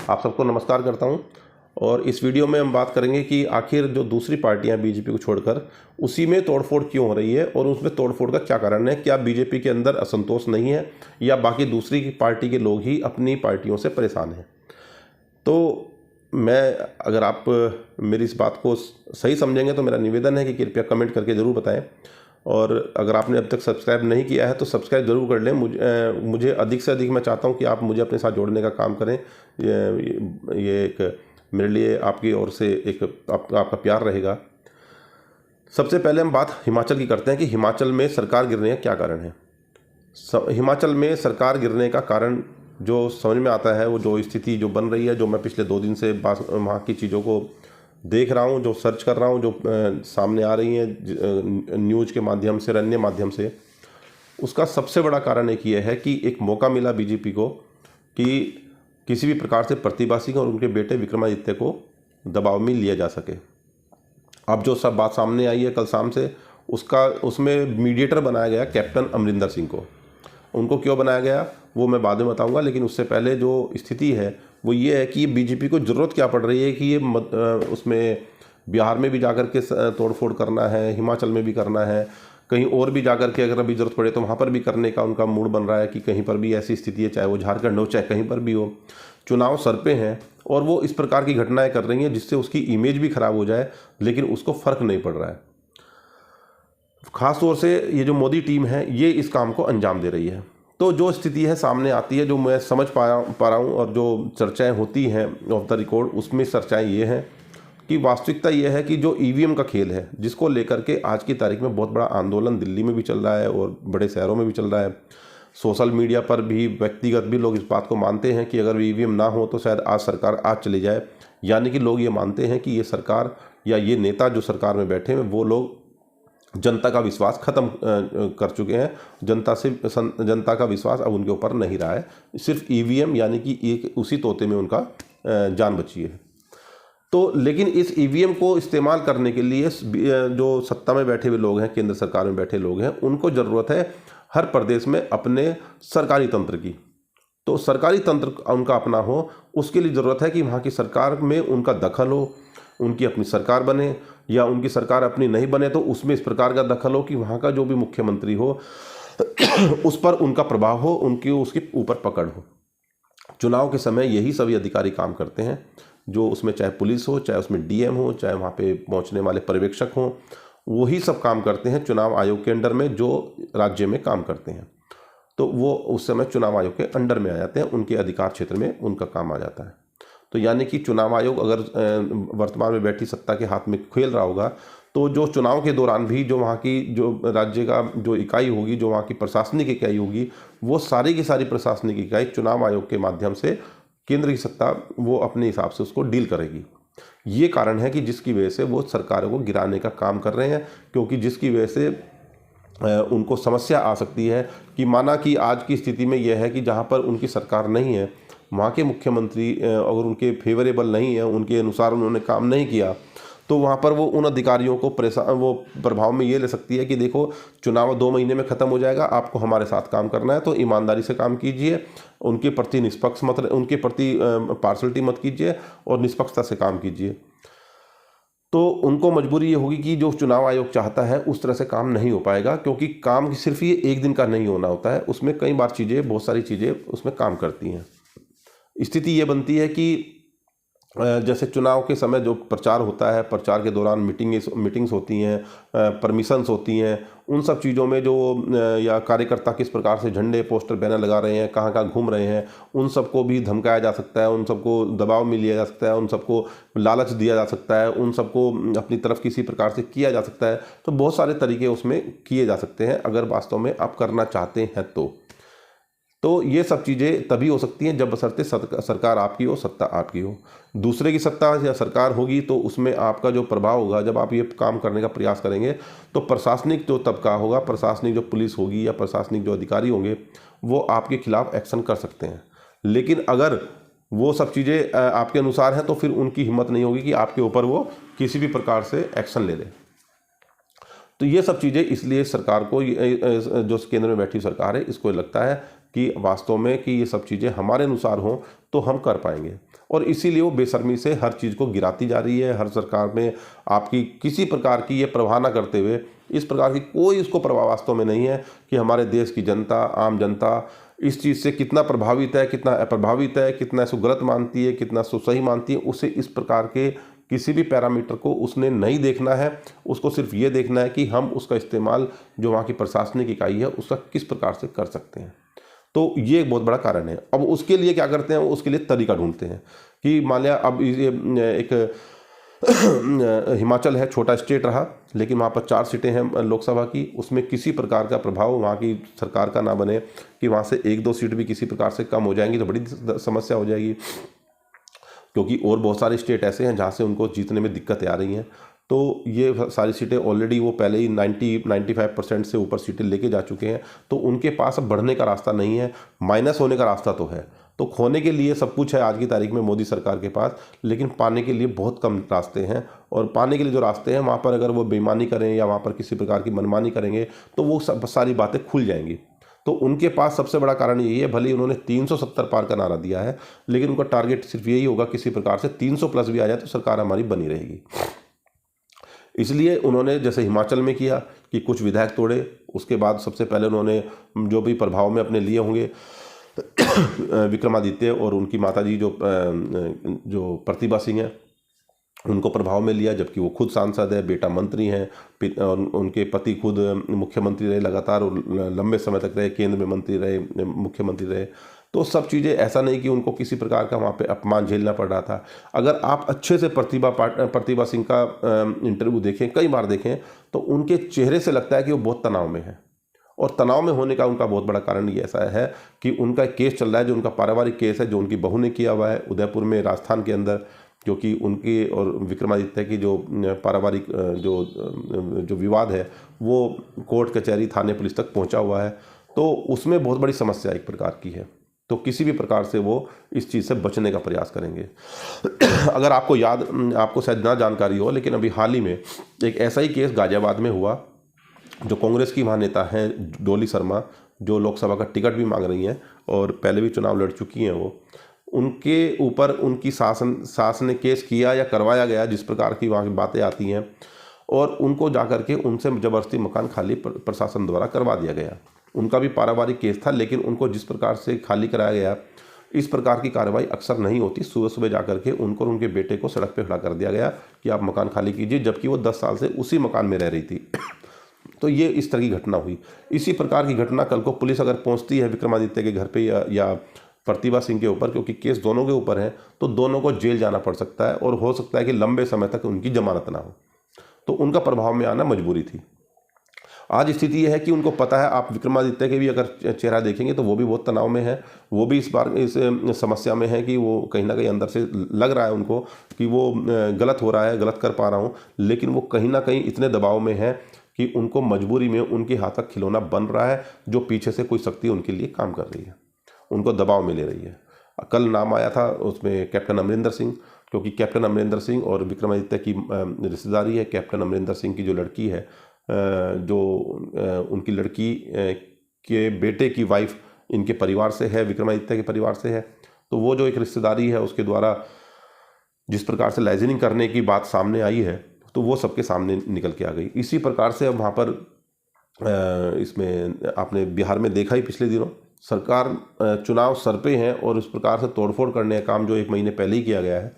आप सबको नमस्कार करता हूं। और इस वीडियो में हम बात करेंगे कि आखिर जो दूसरी पार्टियां बीजेपी को छोड़कर उसी में तोड़फोड़ क्यों हो रही है और उसमें तोड़फोड़ का क्या कारण है। क्या बीजेपी के अंदर असंतोष नहीं है या बाकी दूसरी पार्टी के लोग ही अपनी पार्टियों से परेशान हैं। तो मैं अगर आप मेरी इस बात को सही समझेंगे तो मेरा निवेदन है कि कृपया कमेंट करके ज़रूर बताएं। और अगर आपने अब तक सब्सक्राइब नहीं किया है तो सब्सक्राइब ज़रूर कर लें। मुझे अधिक से अधिक मैं चाहता हूं कि आप मुझे अपने साथ जोड़ने का काम करें। ये एक मेरे लिए आपकी ओर से एक आपका प्यार रहेगा। सबसे पहले हम बात हिमाचल की करते हैं कि हिमाचल में सरकार गिरने का क्या कारण है। हिमाचल में सरकार गिरने का कारण जो समझ में आता है, वो जो स्थिति जो बन रही है, जो मैं पिछले 2 दिन से वहाँ की चीज़ों को देख रहा हूँ, जो सर्च कर रहा हूँ, जो सामने आ रही हैं न्यूज़ के माध्यम से, अन्य माध्यम से, उसका सबसे बड़ा कारण एक ये है कि एक मौका मिला बीजेपी को कि किसी भी प्रकार से प्रतिभा सिंह और उनके बेटे विक्रमादित्य को दबाव में लिया जा सके। अब जो सब बात सामने आई है कल शाम से, उसमें मीडिएटर बनाया गया कैप्टन अमरिंदर सिंह को। उनको क्यों बनाया गया वो मैं बाद में बताऊंगा, लेकिन उससे पहले जो स्थिति है वो ये है कि बीजेपी को ज़रूरत क्या पड़ रही है कि ये उसमें बिहार में भी जाकर के तोड़फोड़ करना है, हिमाचल में भी करना है, कहीं और भी जाकर के अगर अभी ज़रूरत पड़े तो वहाँ पर भी करने का उनका मूड बन रहा है कि कहीं पर भी ऐसी स्थिति है, चाहे वो झारखंड हो चाहे कहीं पर भी हो। चुनाव सर पे हैं और वो इस प्रकार की घटनाएं कर रही हैं जिससे उसकी इमेज भी खराब हो जाए, लेकिन उसको फ़र्क नहीं पड़ रहा है। ख़ास तौर से ये जो मोदी टीम है ये इस काम को अंजाम दे रही है। तो जो स्थिति है सामने आती है, जो मैं समझ पा रहा हूँ और जो चर्चाएं होती हैं ऑफ द रिकॉर्ड, उसमें चर्चाएं ये हैं कि वास्तविकता ये है कि जो ईवीएम का खेल है, जिसको लेकर के आज की तारीख में बहुत बड़ा आंदोलन दिल्ली में भी चल रहा है और बड़े शहरों में भी चल रहा है। सोशल मीडिया पर भी व्यक्तिगत भी लोग इस बात को मानते हैं कि अगर ईवीएम ना हो तो शायद आज सरकार आज चली जाए। यानी कि लोग ये मानते हैं कि ये सरकार या ये नेता जो सरकार में बैठे हैं वो लोग जनता का विश्वास खत्म कर चुके हैं। जनता का विश्वास अब उनके ऊपर नहीं रहा है, सिर्फ ईवीएम यानी कि एक उसी तोते में उनका जान बची है। तो लेकिन इस ईवीएम को इस्तेमाल करने के लिए जो सत्ता में बैठे हुए लोग हैं, केंद्र सरकार में बैठे लोग हैं, उनको ज़रूरत है हर प्रदेश में अपने सरकारी तंत्र की। तो सरकारी तंत्र उनका अपना हो, उसके लिए ज़रूरत है कि वहाँ की सरकार में उनका दखल हो, उनकी अपनी सरकार बने, या उनकी सरकार अपनी नहीं बने तो उसमें इस प्रकार का दखल हो कि वहाँ का जो भी मुख्यमंत्री हो उस पर उनका प्रभाव हो, उसके ऊपर पकड़ हो। चुनाव के समय यही सभी अधिकारी काम करते हैं, जो उसमें चाहे पुलिस हो, चाहे उसमें डीएम हो, चाहे वहाँ पे पहुँचने वाले पर्यवेक्षक हों, वही सब काम करते हैं चुनाव आयोग के अंडर में जो राज्य में काम करते हैं। तो वो उस समय चुनाव आयोग के अंडर में आ जाते हैं, उनके अधिकार क्षेत्र में उनका काम आ जाता है। तो यानी कि चुनाव आयोग अगर वर्तमान में बैठी सत्ता के हाथ में खेल रहा होगा तो जो चुनाव के दौरान भी जो वहाँ की जो राज्य का जो इकाई होगी, जो वहाँ की प्रशासनिक इकाई होगी, वो सारी की सारी प्रशासनिक इकाई चुनाव आयोग के माध्यम से केंद्र की सत्ता वो अपने हिसाब से उसको डील करेगी। ये कारण है कि जिसकी वजह से वो सरकारों को गिराने का काम कर रहे हैं, क्योंकि जिसकी वजह से उनको समस्या आ सकती है कि माना कि आज की स्थिति में यह है कि जहाँ पर उनकी सरकार नहीं है, वहाँ के मुख्यमंत्री अगर उनके फेवरेबल नहीं है, उनके अनुसार उन्होंने काम नहीं किया, तो वहाँ पर वो उन अधिकारियों को वो प्रभाव में ये ले सकती है कि देखो चुनाव 2 महीने में ख़त्म हो जाएगा, आपको हमारे साथ काम करना है तो ईमानदारी से काम कीजिए, उनके प्रति निष्पक्ष मत, उनके प्रति पार्शलिटी मत कीजिए और निष्पक्षता से काम कीजिए। तो उनको मजबूरी ये होगी कि जो चुनाव आयोग चाहता है उस तरह से काम नहीं हो पाएगा, क्योंकि काम सिर्फ ये एक दिन का नहीं होना होता है, उसमें कई बार चीज़ें, बहुत सारी चीज़ें उसमें काम करती हैं। स्थिति ये बनती है कि जैसे चुनाव के समय जो प्रचार होता है, प्रचार के दौरान मीटिंग्स होती हैं, परमिशंस होती हैं, उन सब चीज़ों में जो या कार्यकर्ता किस प्रकार से झंडे पोस्टर बैनर लगा रहे हैं, कहाँ कहाँ घूम रहे हैं, उन सबको भी धमकाया जा सकता है, उन सबको दबाव में लिया जा सकता है, उन सबको लालच दिया जा सकता है, उन सबको अपनी तरफ किसी प्रकार से किया जा सकता है। तो बहुत सारे तरीके उसमें किए जा सकते हैं अगर वास्तव में आप करना चाहते हैं तो ये सब चीज़ें तभी हो सकती हैं जब बशर्ते सरकार आपकी हो, सत्ता आपकी हो। दूसरे की सत्ता या सरकार होगी तो उसमें आपका जो प्रभाव होगा, जब आप ये काम करने का प्रयास करेंगे तो प्रशासनिक जो तबका होगा, प्रशासनिक जो पुलिस होगी या प्रशासनिक जो अधिकारी होंगे, वो आपके खिलाफ एक्शन कर सकते हैं। लेकिन अगर वो सब चीज़ें आपके अनुसार हैं तो फिर उनकी हिम्मत नहीं होगी कि आपके ऊपर वो किसी भी प्रकार से एक्शन ले लें। तो ये सब चीज़ें इसलिए सरकार को, जो केंद्र में बैठी सरकार है, इसको लगता है कि वास्तव में कि ये सब चीज़ें हमारे अनुसार हों तो हम कर पाएंगे। और इसीलिए वो बेशर्मी से हर चीज़ को गिराती जा रही है। हर सरकार में आपकी किसी प्रकार की ये परवाह ना करते हुए, इस प्रकार की कोई उसको परवाह वास्तव में नहीं है कि हमारे देश की जनता, आम जनता इस चीज़ से कितना प्रभावित है, कितना अप्रभावित है, कितना इसको गलत मानती है, कितना इसको सही मानती है। उसे इस प्रकार के किसी भी पैरामीटर को उसने नहीं देखना है। उसको सिर्फ ये देखना है कि हम उसका इस्तेमाल जो वहाँ की प्रशासनिक इकाई है उसका किस प्रकार से कर सकते हैं। तो ये एक बहुत बड़ा कारण है। अब उसके लिए क्या करते हैं, उसके लिए तरीका ढूंढते हैं कि मान लिया अब ये एक हिमाचल है, छोटा स्टेट रहा, लेकिन वहाँ पर 4 सीटें हैं लोकसभा की, उसमें किसी प्रकार का प्रभाव वहाँ की सरकार का ना बने कि वहाँ से 1-2 सीट भी किसी प्रकार से कम हो जाएंगी तो बड़ी समस्या हो जाएगी, क्योंकि और बहुत सारे स्टेट ऐसे हैं जहाँ से उनको जीतने में दिक्कतें आ रही हैं। तो ये सारी सीटें ऑलरेडी वो पहले ही 90-95% से ऊपर सीटें लेके जा चुके हैं, तो उनके पास अब बढ़ने का रास्ता नहीं है, माइनस होने का रास्ता तो है। तो खोने के लिए सब कुछ है आज की तारीख में मोदी सरकार के पास, लेकिन पाने के लिए बहुत कम रास्ते हैं। और पाने के लिए जो रास्ते हैं वहाँ पर अगर वो बेईमानी करें या वहाँ पर किसी प्रकार की मनमानी करेंगे तो वो सब सारी बातें खुल जाएंगी। तो उनके पास सबसे बड़ा कारण यही है, भले ही उन्होंने 370 पार का नारा दिया है, लेकिन उनका टारगेट सिर्फ यही होगा किसी प्रकार से 300 प्लस भी आ जाए तो सरकार हमारी बनी रहेगी। इसलिए उन्होंने जैसे हिमाचल में किया कि कुछ विधायक तोड़े, उसके बाद सबसे पहले उन्होंने जो भी प्रभाव में अपने लिए होंगे विक्रमादित्य और उनकी माताजी जो प्रतिभा सिंह है उनको प्रभाव में लिया, जबकि वो खुद सांसद है, बेटा मंत्री हैं, उनके पति खुद मुख्यमंत्री रहे लगातार और लंबे समय तक रहे, केंद्र में मंत्री रहे, मुख्यमंत्री रहे। तो सब चीज़ें, ऐसा नहीं कि उनको किसी प्रकार का वहाँ पे अपमान झेलना पड़ रहा था। अगर आप अच्छे से प्रतिभा सिंह का इंटरव्यू देखें, कई बार देखें, तो उनके चेहरे से लगता है कि वो बहुत तनाव में है। और तनाव में होने का उनका बहुत बड़ा कारण ये ऐसा है कि उनका एक केस चल रहा है, जो उनका पारिवारिक केस है, जो उनकी बहू ने किया हुआ है उदयपुर में, राजस्थान के अंदर, जो कि उनकी और विक्रमादित्य की जो पारिवारिक जो विवाद है वो कोर्ट कचहरी थाने पुलिस तक पहुंचा हुआ है। तो उसमें बहुत बड़ी समस्या एक प्रकार की है। तो किसी भी प्रकार से वो इस चीज़ से बचने का प्रयास करेंगे। अगर आपको शायद ना जानकारी हो, लेकिन अभी हाल ही में एक ऐसा ही केस गाजियाबाद में हुआ, जो कांग्रेस की वहाँ नेता हैं डोली शर्मा, जो लोकसभा का टिकट भी मांग रही हैं और पहले भी चुनाव लड़ चुकी हैं, वो उनके ऊपर उनकी सास ने केस किया या करवाया गया, जिस प्रकार की वहाँ की बातें आती हैं, और उनको जाकर के उनसे ज़बरदस्ती मकान खाली प्रशासन द्वारा करवा दिया गया। उनका भी पारिवारिक केस था, लेकिन उनको जिस प्रकार से खाली कराया गया, इस प्रकार की कार्रवाई अक्सर नहीं होती। सुबह सुबह जाकर के उनको और उनके बेटे को सड़क पर खड़ा कर दिया गया कि आप मकान खाली कीजिए, जबकि वो 10 साल से उसी मकान में रह रही थी। तो ये इस तरह की घटना हुई। इसी प्रकार की घटना कल को पुलिस अगर पहुंचती है विक्रमादित्य के घर पे या प्रतिभा सिंह के ऊपर, क्योंकि केस दोनों के ऊपर है, तो दोनों को जेल जाना पड़ सकता है और हो सकता है कि लंबे समय तक उनकी जमानत ना हो। तो उनका प्रभाव में आना मजबूरी थी। आज स्थिति यह है कि उनको पता है, आप विक्रमादित्य के भी अगर चेहरा देखेंगे तो वो भी बहुत तनाव में है। वो भी इस बार इस समस्या में है कि वो कहीं ना कहीं अंदर से लग रहा है उनको कि वो गलत हो रहा है, गलत कर पा रहा हूँ, लेकिन वो कहीं ना कहीं इतने दबाव में है कि उनको मजबूरी में उनके हाथ का खिलौना बन रहा है, जो पीछे से कोई शक्ति उनके लिए काम कर रही है, उनको दबाव में ले रही है। कल नाम आया था उसमें कैप्टन अमरिंदर सिंह, क्योंकि कैप्टन अमरिंदर सिंह और विक्रमादित्य की रिश्तेदारी है। कैप्टन अमरिंदर सिंह की जो लड़की है, जो उनकी लड़की के बेटे की वाइफ इनके परिवार से है, विक्रमादित्य के परिवार से है। तो वो जो एक रिश्तेदारी है, उसके द्वारा जिस प्रकार से लाइजनिंग करने की बात सामने आई है, तो वो सबके सामने निकल के आ गई। इसी प्रकार से अब वहाँ पर इसमें आपने बिहार में देखा ही पिछले दिनों, सरकार चुनाव सर पे हैं और इस प्रकार से तोड़फोड़ करने का काम जो 1 महीने पहले ही किया गया है,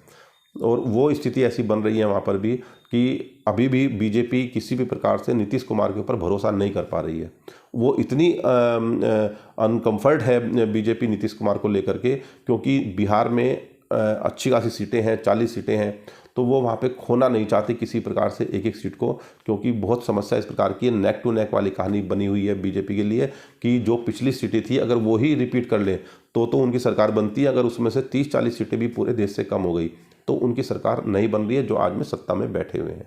और वो स्थिति ऐसी बन रही है वहाँ पर भी कि अभी भी बीजेपी किसी भी प्रकार से नीतीश कुमार के ऊपर भरोसा नहीं कर पा रही है। वो इतनी अनकम्फर्ट है बीजेपी नीतीश कुमार को लेकर के, क्योंकि बिहार में अच्छी खासी सीटें हैं, 40 सीटें हैं, तो वो वहाँ पे खोना नहीं चाहती किसी प्रकार से एक एक सीट को, क्योंकि बहुत समस्या इस प्रकार की है। नेक टू नेक वाली कहानी बनी हुई है बीजेपी के लिए कि जो पिछली सीटें थी अगर वो ही रिपीट कर ले तो उनकी सरकार बनती है। अगर उसमें से 30-40 सीटें भी पूरे देश से कम हो गई तो उनकी सरकार नहीं बन रही है, जो आज में सत्ता में बैठे हुए हैं।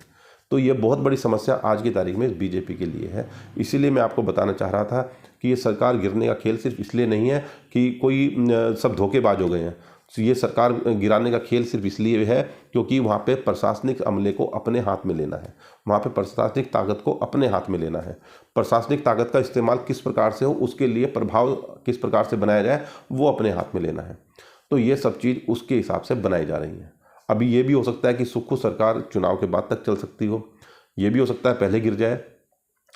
तो ये बहुत बड़ी समस्या आज की तारीख में बीजेपी के लिए है। इसीलिए मैं आपको बताना चाह रहा था कि ये सरकार गिरने का खेल सिर्फ इसलिए नहीं है कि कोई सब धोखेबाज हो गए हैं। ये सरकार गिराने का खेल सिर्फ इसलिए है क्योंकि वहाँ पे प्रशासनिक अमले को अपने हाथ में लेना है, वहाँ पे प्रशासनिक ताकत को अपने हाथ में लेना है। प्रशासनिक ताकत का इस्तेमाल किस प्रकार से हो, उसके लिए प्रभाव किस प्रकार से बनाया जाए, वो अपने हाथ में लेना है। तो ये सब चीज़ उसके हिसाब से बनाई जा रही है। अभी ये भी हो सकता है कि सुक्खू सरकार चुनाव के बाद तक चल सकती हो, ये भी हो सकता है पहले गिर जाए।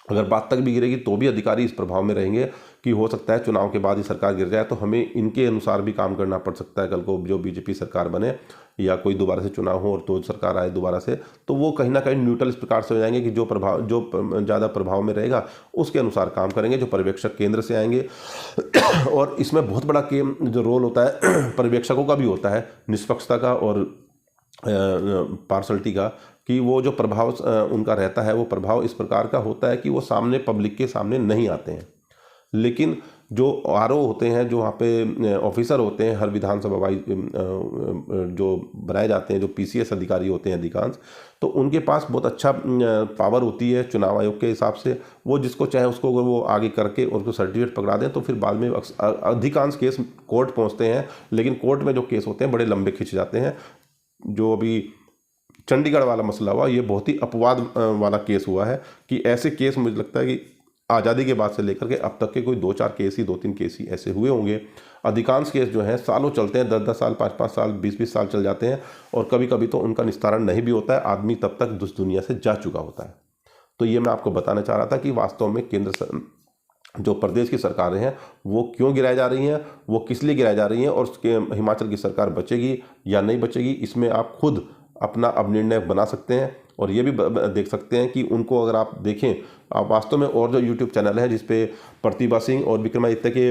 अगर बाद तक भी गिरेगी तो भी अधिकारी इस प्रभाव में रहेंगे कि हो सकता है चुनाव के बाद ही सरकार गिर जाए, तो हमें इनके अनुसार भी काम करना पड़ सकता है। कल को जो बीजेपी सरकार बने या कोई दोबारा से चुनाव हो और तो सरकार आए दोबारा से, तो वो कहीं ना कहीं न्यूट्रल इस प्रकार से हो जाएंगे कि जो ज़्यादा प्रभाव में रहेगा उसके अनुसार काम करेंगे, जो पर्यवेक्षक केंद्र से आएंगे। और इसमें बहुत बड़ा जो रोल होता है पर्यवेक्षकों का भी होता है, निष्पक्षता का और पार्शलिटी का, कि वो जो प्रभाव उनका रहता है वो प्रभाव इस प्रकार का होता है कि वो सामने पब्लिक के सामने नहीं आते हैं। लेकिन जो आरओ होते हैं, जो वहाँ पे ऑफिसर होते हैं हर विधानसभा वाइज जो बनाए जाते हैं, जो पीसीएस अधिकारी होते हैं अधिकांश, तो उनके पास बहुत अच्छा पावर होती है चुनाव आयोग के हिसाब से। वो जिसको चाहे उसको अगर वो आगे करके और उसको सर्टिफिकेट पकड़ा दें तो फिर बाद में अधिकांश केस कोर्ट पहुँचते हैं, लेकिन कोर्ट में जो केस होते हैं बड़े लंबे खिंच जाते हैं। जो अभी चंडीगढ़ वाला मसला हुआ, ये बहुत ही अपवाद वाला केस हुआ है कि ऐसे केस मुझे लगता है कि आज़ादी के बाद से लेकर के अब तक के कोई 2-4 केस ही 2-3 केस ही ऐसे हुए होंगे। अधिकांश केस जो हैं सालों चलते हैं, 10-10 साल 5-5 साल 20-20 साल चल जाते हैं, और कभी कभी तो उनका निस्तारण नहीं भी होता है, आदमी तब तक इस दुनिया से जा चुका होता है। तो ये मैं आपको बताना चाह रहा था कि वास्तव में जो प्रदेश की सरकारें हैं वो क्यों गिराई जा रही हैं, वो किस लिए गिराई जा रही हैं, और उसके हिमाचल की सरकार बचेगी या नहीं बचेगी, इसमें आप खुद अपना अब निर्णय बना सकते हैं। और ये भी देख सकते हैं कि उनको अगर आप देखें, आप वास्तव में और जो यूट्यूब चैनल है जिसपे प्रतिभा सिंह और विक्रमादित्य के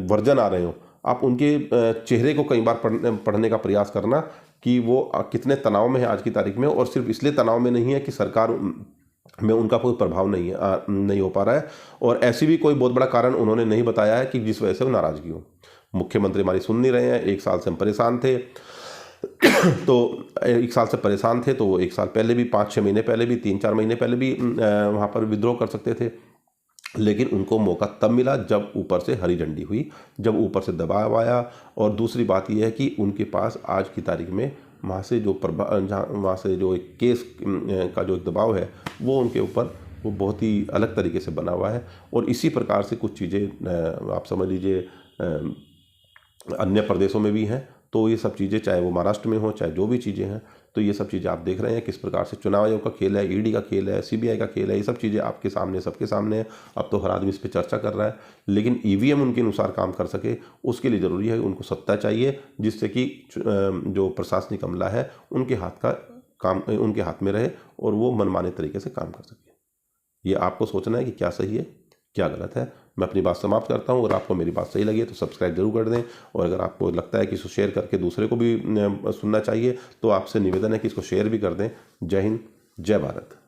वर्जन आ रहे हो, आप उनके चेहरे को कई बार पढ़ने का प्रयास करना कि वो कितने तनाव में है आज की तारीख में। और सिर्फ इसलिए तनाव में नहीं है कि सरकार में उनका कोई प्रभाव नहीं हो पा रहा है, और ऐसी भी कोई बहुत बड़ा कारण उन्होंने नहीं बताया है कि जिस वजह से वो नाराज़गी हो। मुख्यमंत्री हमारी सुन नहीं रहे हैं, 1 साल से हम परेशान थे। तो 1 साल से परेशान थे तो वो 1 साल पहले भी, 5-6 महीने पहले भी, 3-4 महीने पहले भी वहाँ पर विद्रोह कर सकते थे, लेकिन उनको मौका तब मिला जब ऊपर से हरी झंडी हुई, जब ऊपर से दबाव आया। और दूसरी बात यह है कि उनके पास आज की तारीख में वहाँ से जो एक केस का जो दबाव है वो उनके ऊपर वो बहुत ही अलग तरीके से बना हुआ है। और इसी प्रकार से कुछ चीज़ें आप समझ लीजिए अन्य प्रदेशों में भी हैं। तो ये सब चीज़ें चाहे वो महाराष्ट्र में हो, चाहे जो भी चीज़ें हैं, तो ये सब चीज़ें आप देख रहे हैं किस प्रकार से चुनाव आयोग का खेल है, ईडी का खेल है, सीबीआई का खेल है। ये सब चीज़ें आपके सामने, सबके सामने है। अब तो हर आदमी इस पर चर्चा कर रहा है, लेकिन ईवीएम उनके अनुसार काम कर सके उसके लिए ज़रूरी है उनको सत्ता चाहिए, जिससे कि जो प्रशासनिक अमला है उनके हाथ का काम उनके हाथ में रहे और वो मनमाने तरीके से काम कर सके। ये आपको सोचना है कि क्या सही है क्या गलत है। मैं अपनी बात समाप्त करता हूँ। अगर आपको मेरी बात सही लगी है तो सब्सक्राइब जरूर कर दें, और अगर आपको लगता है कि इसको शेयर करके दूसरे को भी सुनना चाहिए तो आपसे निवेदन है कि इसको शेयर भी कर दें। जय हिंद, जय भारत।